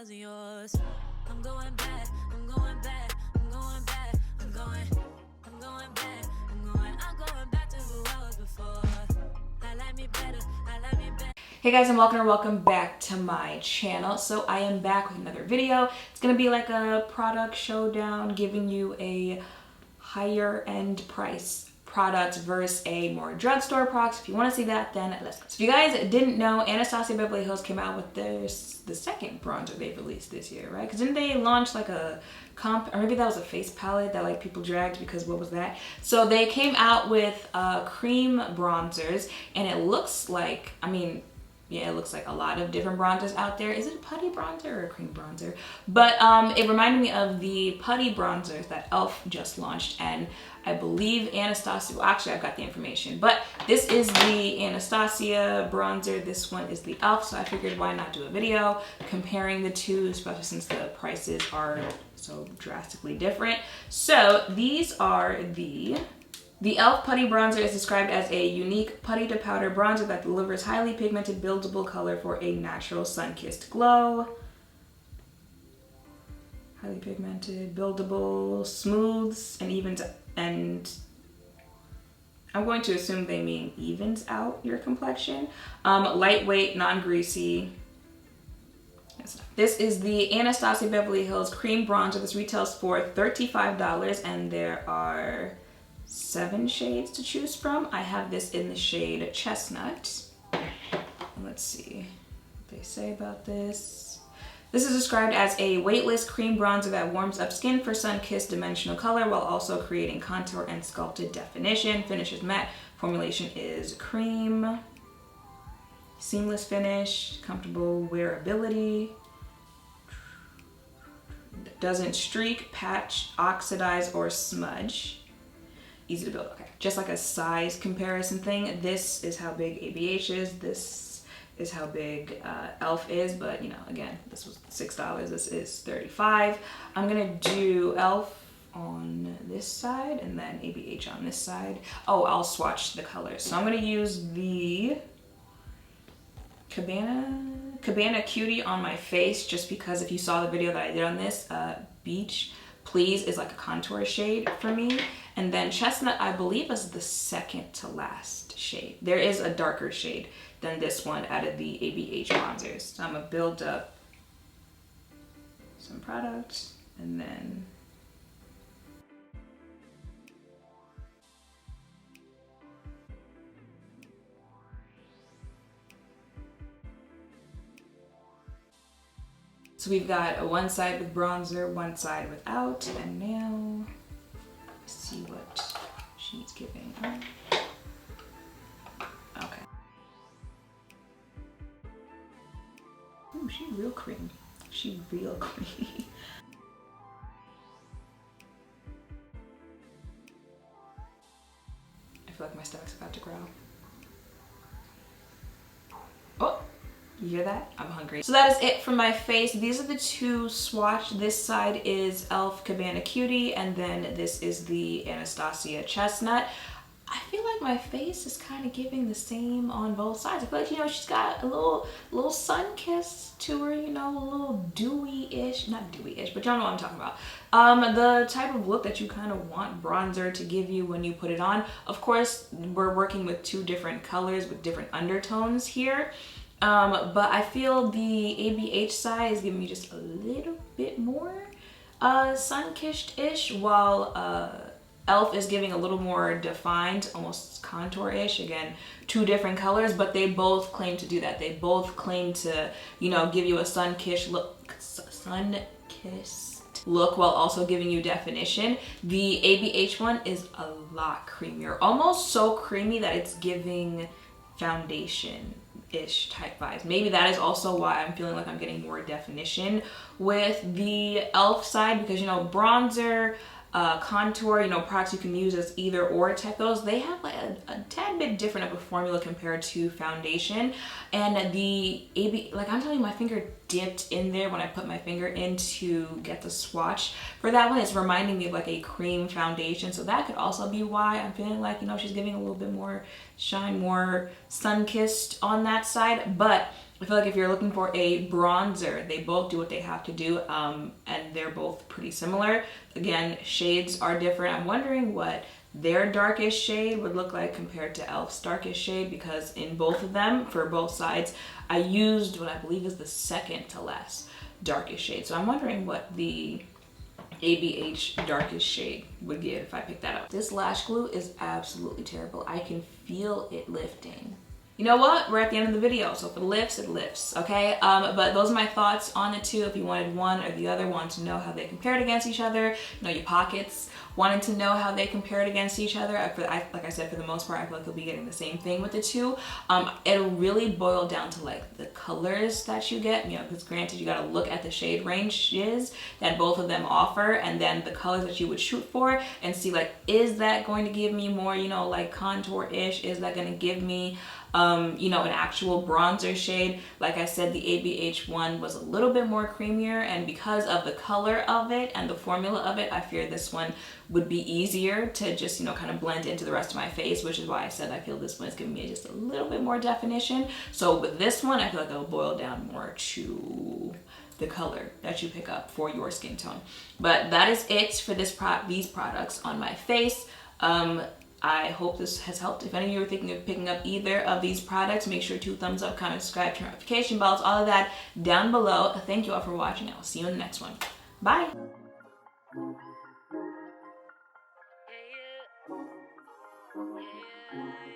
wasn't yours. I'm going back, I'm going back, I'm going back, I'm going back, I'm going back to who I was before. I like me better, I like me better. Hey guys, and welcome back to my channel. So I am back with another video. It's gonna be like a product showdown, giving you a higher end price product versus a more drugstore product. If you want to see that, then let's go. So if you guys didn't know, Anastasia Beverly Hills came out with the second bronzer they've released this year, right? Because didn't they launch like a comp, or maybe that was a face palette that like people dragged because what was that? So they came out with cream bronzers, and it looks like, yeah, it looks like a lot of different bronzers out there. Is it a putty bronzer or a cream bronzer? But it reminded me of the putty bronzers that Elf just launched, and I believe Anastasia, well actually I've got the information, but this is the Anastasia bronzer, this one is the Elf, so I figured why not do a video comparing the two, especially since the prices are so drastically different. So these are the Elf Putty Bronzer is described as a unique putty to powder bronzer that delivers highly pigmented buildable color for a natural sun-kissed glow. Highly pigmented, buildable, smooths, and evens, and I'm going to assume they mean evens out your complexion. Lightweight, non-greasy. This is the Anastasia Beverly Hills Cream Bronzer. This retails for $35, and there are 7 shades to choose from. I have this in the shade Chestnut. Let's see what they say about this. This is described as a weightless cream bronzer that warms up skin for sun-kissed dimensional color while also creating contour and sculpted definition. Finish is matte. Formulation is cream. Seamless finish. Comfortable wearability. Doesn't streak, patch, oxidize, or smudge. Easy to build. Okay, just like a size comparison thing, this is how big ABH is, this is how big Elf is, but you know, again, this was $6, this is $35. I'm gonna do Elf on this side and then ABH on this side. Oh, I'll swatch the colors. So I'm gonna use the Cabana Cutie on my face, just because if you saw the video that I did on this, Beach Please is like a contour shade for me. And then Chestnut, I believe, is the second to last shade. There is a darker shade than this one out of the ABH bronzers. So I'm gonna build up some products and then so we've got one side with bronzer, one side without, and now let's see what she's giving. Okay. Ooh, she's real creamy. She's real creamy. I feel like my stomach's about to growl. Oh! You hear that? I'm hungry. So that is it for my face. These are the two swatch. This side is Elf Cabana Cutie, and then this is the Anastasia Chestnut. I feel like my face is kind of giving the same on both sides. I feel like, you know, she's got a little sun kiss to her, you know, a little dewy-ish, not dewy-ish, but y'all know what I'm talking about. The type of look that you kind of want bronzer to give you when you put it on. Of course, we're working with 2 different colors with different undertones here. But I feel the ABH side is giving me just a little bit more sun-kissed-ish, while Elf is giving a little more defined, almost contour-ish. Again, 2 different colors, but they both claim to do that. They both claim to, you know, give you a sun-kissed look while also giving you definition. The ABH one is a lot creamier, almost so creamy that it's giving foundation-ish type vibes. Maybe that is also why I'm feeling like I'm getting more definition with the Elf side, because, you know, bronzer, contour, you know, products you can use as either or type those, they have like a tad bit different of a formula compared to foundation. And the AB, like I'm telling you, my finger dipped in there when I put my finger in to get the swatch for that one. It's reminding me of like a cream foundation, so that could also be why I'm feeling like, you know, she's giving a little bit more shine, more sun-kissed on that side. But I feel like if you're looking for a bronzer, they both do what they have to do, and they're both pretty similar. Again, shades are different. I'm wondering what their darkest shade would look like compared to e.l.f.'s darkest shade, because in both of them, for both sides, I used what I believe is the second to last darkest shade. So I'm wondering what the ABH darkest shade would give if I picked that up. This lash glue is absolutely terrible. I can feel it lifting. You know what? We're at the end of the video, so if it lifts, it lifts, okay? But those are my thoughts on it too. If you wanted one or the other, wanted to know how they compared against each other, know your pockets, wanted to know how they compared against each other. Like I said, for the most part, I feel like you'll be getting the same thing with the two. It'll really boil down to like the colors that you get, you know, because granted, you gotta look at the shade ranges that both of them offer, and then the colors that you would shoot for, and see like, is that going to give me more, you know, like contour-ish? Is that gonna give me you know, an actual bronzer shade? Like I said, the ABH one was a little bit more creamier, and because of the color of it and the formula of it, I fear this one would be easier to just, you know, kind of blend into the rest of my face, which is why I said I feel this one is giving me just a little bit more definition. So with this one, I feel like it'll boil down more to the color that you pick up for your skin tone. But that is it for these products on my face. I hope this has helped. If any of you are thinking of picking up either of these products, make sure to thumbs up, comment, subscribe, turn notification bells, all of that down below. Thank you all for watching. I will see you in the next one. Bye. Yeah, yeah. Yeah, yeah.